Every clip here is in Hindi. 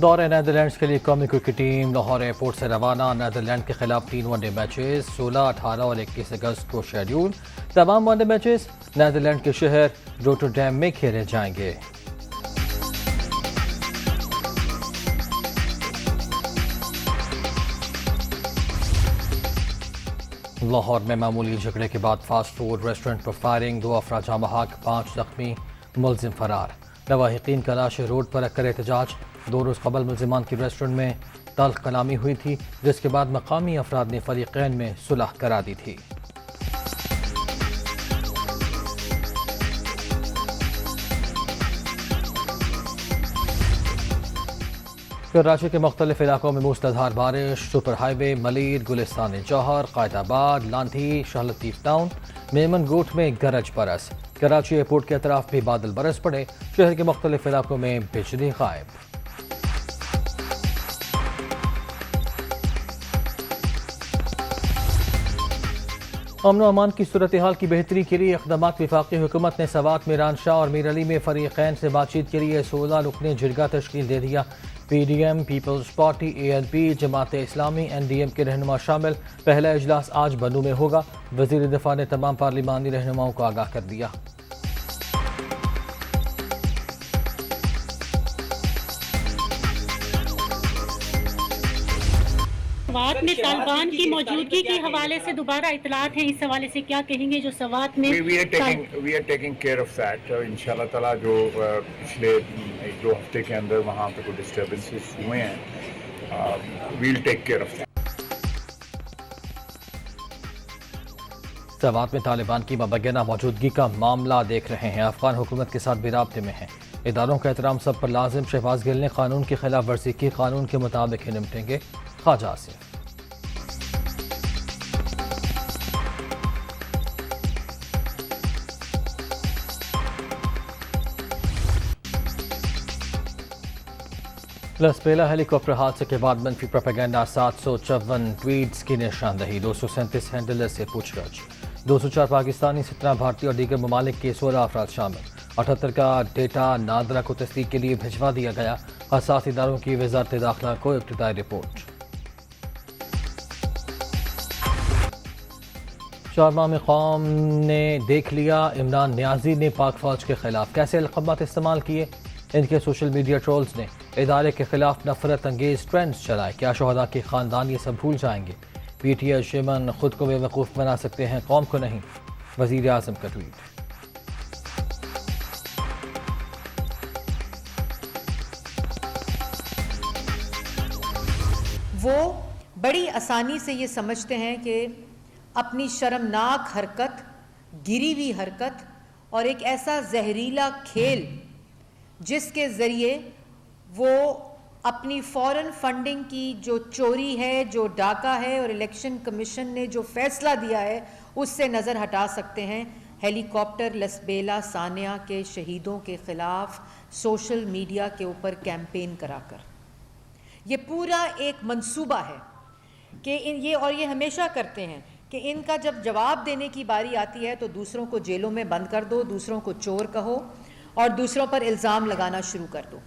दौरे नीदरलैंड्स के लिए कौमी क्रिकेट टीम लाहौर एयरपोर्ट से रवाना। नीदरलैंड के खिलाफ 3 वनडे मैचेस 16, 18 और 21 अगस्त को शेड्यूल। तमाम वनडे मैचेस नीदरलैंड के शहर रोटरडैम में खेले जाएंगे। लाहौर में मामूली झगड़े के बाद फास्ट फूड रेस्टोरेंट पर फायरिंग, 2 अफराद जाँ बहक, 5 जख्मी, मुलजिम फरार। लवाहिकीन का लाशें रोड पर रखकर एहतजाज। 2 रोज़ कबल मुलजिमान की रेस्टोरेंट में तल्ख कलामी हुई थी, जिसके बाद मकामी अफराद ने फरीकैन में सुलह करा दी थी। कराची के मुख्तलिफ इलाकों में मूसलाधार बारिश। सुपर हाईवे मलीर, गुलिस्तान जौहर, कायदाबाद, लांधी, शाह लतीफ टाउन, मेमन गोट में गरज बरस। कराची एयरपोर्ट के अतराफ भी बादल बरस पड़े। शहर के मुख्तलिफ इलाकों में बिजली गायब। अमन व अमान की सूरत हाल की बेहतरी के लिए इक़दाम। वफाकी हुकूमत ने सवात में रानशाह और मीर अली में फरीकैन से बातचीत के लिए 16 रुकनी जिरगा तश्कील दे दिया। PDM, peoples party, ALP, Jamaat Islami, NDM के रहनुमा शामिल। पहला इजलास आज बनू में होगा। वज़ीर दिफा ने तमाम पार्लिमानी रहनुमाओं को आगाह कर दिया। सवात में तालिबान की मौजूदगी के हवाले से दोबारा इतलात हैं, इस हवाले से क्या कहेंगे? जो सवात में we are taking care of that. इंशाल्लाह ताला जो पिछले 1-2 हफ्ते के अंदर वहाँ पे कोई डिस्टर्बेंसेस हुए हैं, we will take care of that. Swat में तालिबान की मुबैना मौजूदगी का मामला देख रहे हैं। अफगान हुकूमत के साथ भी राब्ते में हैं। इदारों का एहतराम सब पर लाजिम। शहबाज गिल ने कानून की खिलाफ वर्जी की, कानून के मुताबिक ही निपटेंगे। ख्वाजा आसिफ। लसबेला हेलीकॉप्टर हादसे के बाद मनफी प्रोपेगेंडा, 754 ट्वीट्स की निशानदही, 237 हैंडलर से पूछताछ, 204 पाकिस्तानी, 17 भारतीय और दीगर ममालिक के 16 अफराद शामिल। 78 का डेटा नादरा को तस्दीक के लिए भिजवा दिया गया। हसास इदारों की वजारत दाखिला को इब्तिदाई रिपोर्ट। 4 माह में कौम ने देख लिया, इमरान न्याजी ने पाक फौज के खिलाफ कैसे अलक़ाबात इस्तेमाल किए। इनके सोशल मीडिया ट्रोल्स ने इदारे के खिलाफ नफरत अंगेज ट्रेंड्स चलाए। क्या शोहदा के ख़ानदान ये सब भूल जाएंगे? PTI यमन खुद को बेवकूफ़ बना सकते हैं, कौम को नहीं। वज़ीर आज़म का ट्वीट। वो बड़ी आसानी से ये समझते हैं कि अपनी शर्मनाक हरकत, गिरी हुई हरकत और एक ऐसा जहरीला खेल जिसके ज़रिए वो अपनी फॉरेन फंडिंग की जो चोरी है, जो डाका है और इलेक्शन कमीशन ने जो फैसला दिया है उससे नज़र हटा सकते हैं। हेलीकॉप्टर लसबेला सानिया के शहीदों के ख़िलाफ़ सोशल मीडिया के ऊपर कैंपेन कराकर ये पूरा एक मंसूबा है कि ये हमेशा करते हैं कि इनका जब जवाब देने की बारी आती है तो दूसरों को जेलों में बंद कर दो, दूसरों को चोर कहो और दूसरों पर इल्ज़ाम लगाना शुरू कर दो।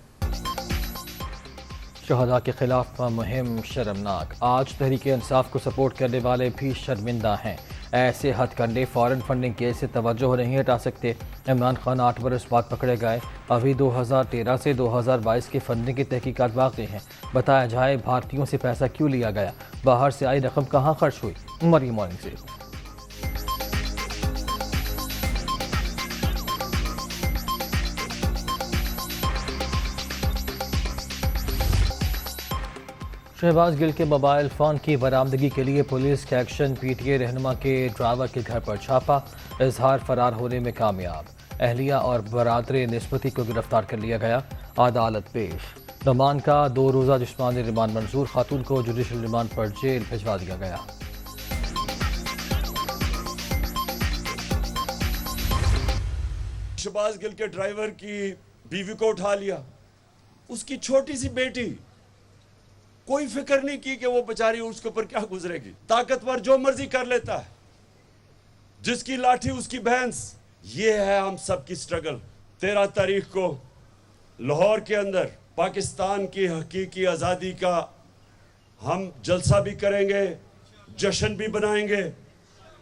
शहदा के खिलाफ मुहिम शर्मनाक। आज तहरीक इंसाफ को सपोर्ट करने वाले भी शर्मिंदा हैं। ऐसे हथकंडे फॉरेन फंडिंग केस से तवज्जो नहीं हटा सकते। इमरान खान 8 बरस बाद पकड़े गए। अभी 2013 से 2022 की फंडिंग की तहकीकात बाकी हैं। बताया जाए भारतीयों से पैसा क्यों लिया गया, बाहर से आई रकम कहाँ खर्च हुई। मरी मॉर्निंग से शहबाज गिल के मोबाइल फ़ोन की बरामदगी के लिए पुलिस का एक्शन। PTI रहनुमा के ड्राइवर के घर पर छापा, इजहार फरार होने में कामयाब। अहलिया और बरादरे निस्बती को गिरफ्तार कर लिया गया, अदालत पेश। नमान का 2 रोज़ा जिस्मानी रिमांड मंजूर, खातून को जुडिशल रिमांड पर जेल भिजवा दिया गया। शहबाज गिल के ड्राइवर की बीवी को उठा लिया, उसकी छोटी सी बेटी, कोई फिक्र नहीं की कि वो बेचारी उसके ऊपर क्या गुजरेगी। ताकतवर जो मर्जी कर लेता है, जिसकी लाठी उसकी भैंस। ये है हम सब की स्ट्रगल। 13 तारीख को लाहौर के अंदर पाकिस्तान की हकीकी आज़ादी का हम जलसा भी करेंगे, जश्न भी बनाएंगे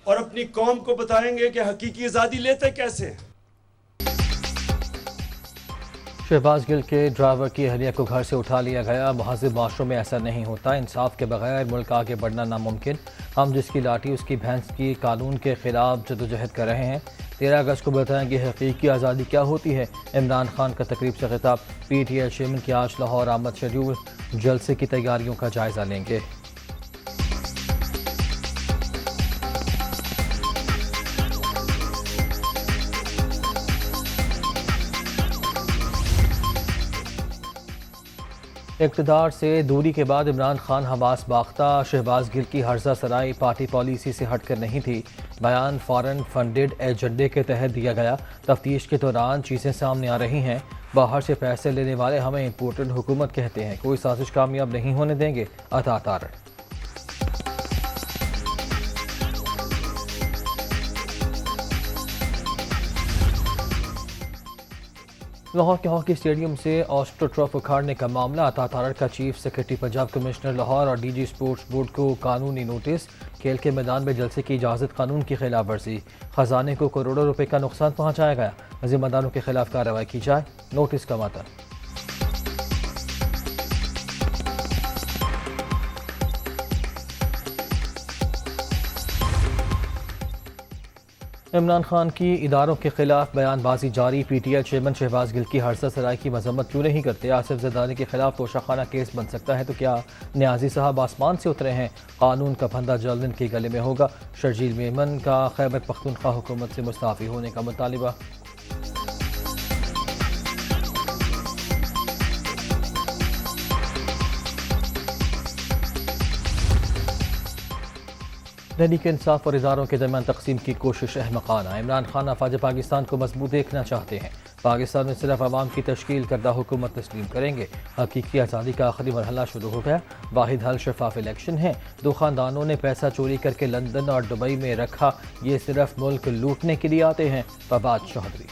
और अपनी कौम को बताएंगे कि हकीकी आज़ादी लेते कैसे हैं। शहबाज गिल के ड्राइवर की अहलिया को घर से उठा लिया गया। महज़िब माशरों में ऐसा नहीं होता। इंसाफ के बगैर मुल्क आगे बढ़ना नामुमकिन। हम जिसकी लाठी उसकी भैंस की कानून के खिलाफ जदोजहद कर रहे हैं। 13 अगस्त को बताएंगे हकीकी आज़ादी क्या होती है। इमरान खान का तकरीब से खिताब। PTI चेयरमैन की आज लाहौर आमद शेड्यूल। जलसे की तैयारियों का जायजा लेंगे। इक़्तिदार से दूरी के बाद इमरान खान हमास बाख्ता। शहबाज गिल की हर्जा सराई पार्टी पॉलिसी से हटकर नहीं थी। बयान फॉरेन फंडेड एजेंडे के तहत दिया गया। तफ्तीश के दौरान चीज़ें सामने आ रही हैं। बाहर से पैसे लेने वाले हमें इम्पोर्टेंट हुकूमत कहते हैं। कोई साजिश कामयाब नहीं होने देंगे। अता तारड़। लाहौर के हॉकी स्टेडियम से ऑस्ट्रो ट्रॉफ उखाड़ने का मामला। अता तारड़ का chief secretary Punjab commissioner Lahore और DG स्पोर्ट्स बोर्ड को कानूनी नोटिस। खेल के मैदान में जलसे की इजाज़त कानून की खिलाफ वर्जी। खजाने को करोड़ों रुपए का नुकसान पहुंचाया गया। जिम्मेदारों के खिलाफ कार्रवाई की जाए। नोटिस का मतलब इमरान खान की इदारों के खिलाफ बयानबाजी जारी। PTI चेयरमैन शहबाज गिल की हर्जा सराय की मजम्मत क्यों नहीं करते। आसिफ जरदारी के खिलाफ तोशाखाना केस बन सकता है तो क्या न्याजी साहब आसमान से उतरे हैं। कानून का फंदा जल्द इनके गले में होगा। शर्जील मेमन का खैबर पख्तूनख्वा हुकूमत से मुस्ताफ़ी होने का मुतालिबा। तहरीक इंसाफ और इदारों के दरमियान तकसीम की कोशिश अहमकाना। इमरान खान अफवाज पाकिस्तान को मजबूत देखना चाहते हैं। पाकिस्तान में सिर्फ अवाम की तश्कील करदा हुकूमत तस्लीम करेंगे। हकीकी आज़ादी का आखिरी मरहला शुरू हो गया। वाहिद हल शफाफ इलेक्शन है। 2 खानदानों ने पैसा चोरी करके लंदन और दुबई में रखा। ये सिर्फ मुल्क लूटने के लिए आते हैं। फवाद चौधरी।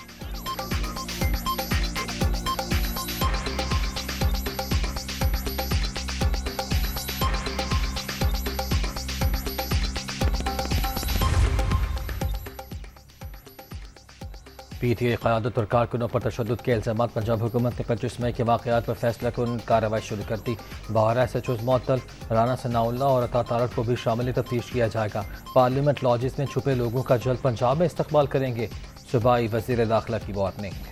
PTI क़यादत और कारकुनों पर तशद्दुद के इल्ज़ामात। पंजाब हुकूमत ने 25 मई के वाक़यात पर फैसला कुन कार्रवाई शुरू कर दी। 12 SHOs मुअत्तल। राना सनाउल्लाह और अता तारड़ को भी शामिल तफ्तीश किया जाएगा। पार्लियामेंट लॉजेस में छुपे लोगों का जल्द पंजाब में इस्तकबाल करेंगे। सूबाई वज़ीर दाखिला की वार्निंग।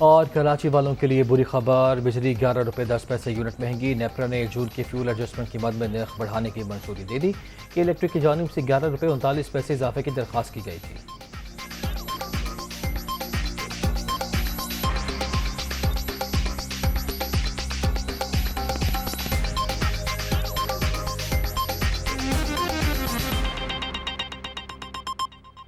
और कराची वालों के लिए बुरी खबर। बिजली 11 रुपये 10 पैसे यूनिट महंगी। नेपरा ने 1 जून के फ्यूल एडजस्टमेंट की मद में नर्ख बढ़ाने की मंजूरी दे दी कि इलेक्ट्रिक की जानिब से 11 रुपये 39 पैसे इजाफे की दरख्वास्त की गई थी।